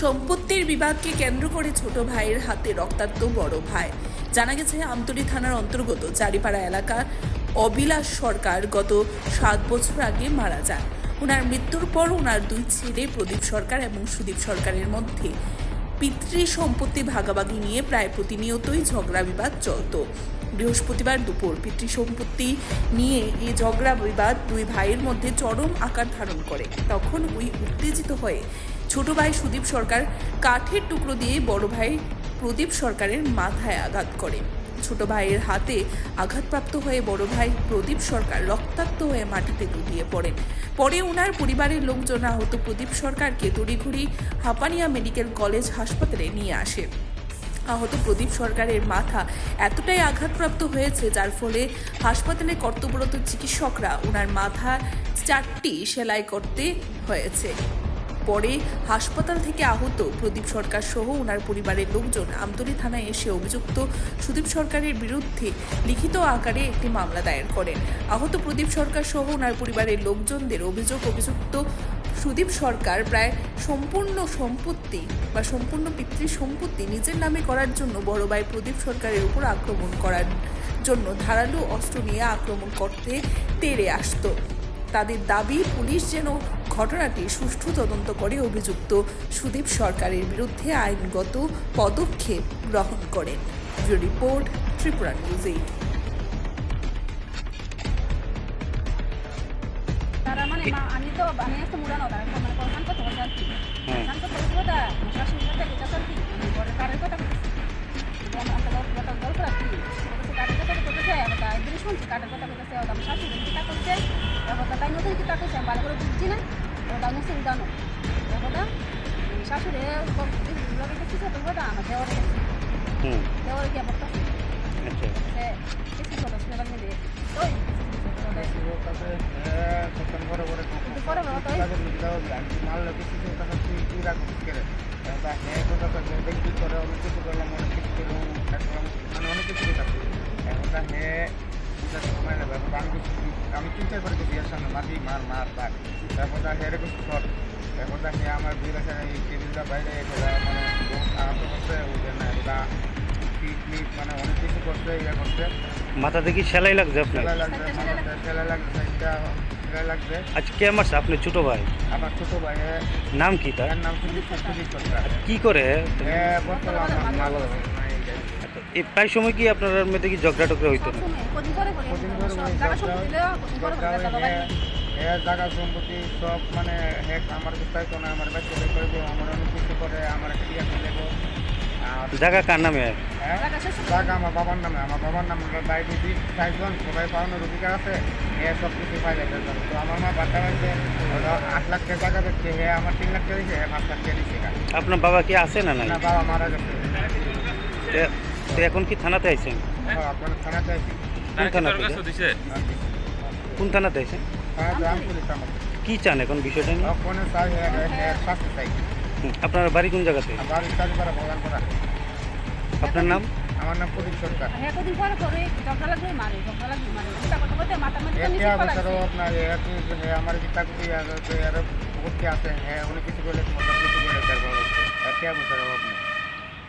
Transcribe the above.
সম্পত্তির বিবাদকে কেন্দ্র করে ছোট ভাইয়ের হাতে রক্তাক্ত বড় ভাই। জানা গেছে আমতলী থানার অন্তর্গত চারিপাড়া এলাকার অবিলাস সরকার গত 7 বছর আগে মারা যান। ওনার মৃত্যুর পর ওনার দুই ছেলে প্রদীপ সরকার এবং সুদীপ সরকারের মধ্যে পিতৃ সম্পত্তি ভাগাভাগি নিয়ে প্রায় প্রতিনিয়তই ঝগড়া বিবাদ চলত। বৃহস্পতিবার দুপুর পিতৃ সম্পত্তি নিয়ে এই ঝগড়া বিবাদ দুই ভাইয়ের মধ্যে চরম আকার ধারণ করে। তখন ওই উত্তেজিত হয়ে ছোট ভাই সুদীপ সরকার কাঠের টুকরো দিয়ে বড় ভাই প্রদীপ সরকারের মাথায় আঘাত করে। ছোট ভাইয়ের হাতে আঘাতপ্রাপ্ত হয়ে বড় ভাই প্রদীপ সরকার রক্তাক্ত হয়ে মাটিতে লুটিয়ে পড়েন। পরে ওনার পরিবারের লোকজন আহত প্রদীপ সরকারকে তড়িঘড়ি হাপানিয়া মেডিকেল কলেজ হাসপাতালে নিয়ে আসে। আহত প্রদীপ সরকারের মাথা এতটাই আঘাতপ্রাপ্ত হয়েছে যার ফলে হাসপাতালে কর্তব্যরত চিকিৎসকরা ওনার মাথা 4টি সেলাই করতে হয়েছে। পরে হাসপাতাল থেকে আহত প্রদীপ সরকার সহ ওনার পরিবারের লোকজন আমতলী থানায় এসে অভিযুক্ত সুদীপ সরকারের বিরুদ্ধে লিখিত আকারে একটি মামলা দায়ের করেন। আহত প্রদীপ সরকার সহ ওনার পরিবারের লোকজনদের অভিযুক্ত সুদীপ সরকার প্রায় সম্পূর্ণ পিতৃ সম্পত্তি নিজের নামে করার জন্য বড় ভাই প্রদীপ সরকারের উপর আক্রমণ করার জন্য ধারালো অস্ত্র নিয়ে আক্রমণ করতে তেড়ে আসতো। তাদের দাবি পুলিশ যেন ঘটনাটি সুষ্ঠু তদন্ত করে অভিযুক্ত সুদীপ সরকারের বিরুদ্ধে আইনগত পদক্ষেপ গ্রহণ করেন। Report Tripura news 8। আমি তো বানিয়ে মুড়ানো মানে প্রধান কথা বলতে আর কি প্রধান কথা বলবো তা শাশুড়ি কথা এটা আর কি পরে কারের কথা বলছি গল্প আর কি কারের কথা বলতেছে একদিন শুনছি কারের কথা বলতেছে আমার শাশুড়ি কিতা করছে এবার তাই নতুন কিতা করছে আমি ভালো করে বুঝছি না ওটা মুসলিম জানো এবার শাশুড়ি গেছি তো কথা আমার দেওয়ারে গেছি দেওয়ারে গিয়ে পড়তেছে কিছু কথা শুনে বানিয়ে দিয়ে ওই আমি চিন্তা করে বিয়ের সামনে মাটি মার তারপর এরকম শট তারপর আমার বিয়ের এই টেবিলটা বাইরে মানে আহত করছে মানে অনেক কিছু করছে ইয়ে করছে। মাথা দেখি সেলাই লাগছে আপনার? সেলাই লাগছে। আচ্ছা কে মারছে? আপনি ছোট ভাই? আমার ছোট ভাইয়ের নাম কি? তার নাম সুদীপ সরকার। কি করে এই প্রায় সময় কি আপনার মধ্যে কি ঝগড়া টগড়া হইতো না? জায়গা সম্পত্তি সব মানে আমার বুঝতে না আমার বাচ্চা করবো আমার অনেক কিছু করে আমার একটা ইয়ে দেবো। জায়গা কার নামে? জায়গা আমার বাবার নামে বাইরে 5 জন সবাই পাওয়ানোর অধিকার আছে। সব কিছু পাই যাবে। তো আমার মা বাচ্চা হয়েছে 8 লাখ টাকা জায়গা দিচ্ছে, আমার 3 লাখ টাকা দিচ্ছে, 5 লাখ টাকা দিচ্ছে। আপনার বাবা কি আছে না? না, বাবা মারা গেছে। তো এখন কি থানাতে আইছেন? আপনার থানাতে আইছি। কোন থানাতে আইছেন? কি চান এখন বিষয়টা নিয়ে? আপনার বাড়ি কোন জায়গাতে? আপনার নাম? আমার নাম প্রদীপ সরকার। আপনার আমার গীতা আছে, অনেক কিছু করলে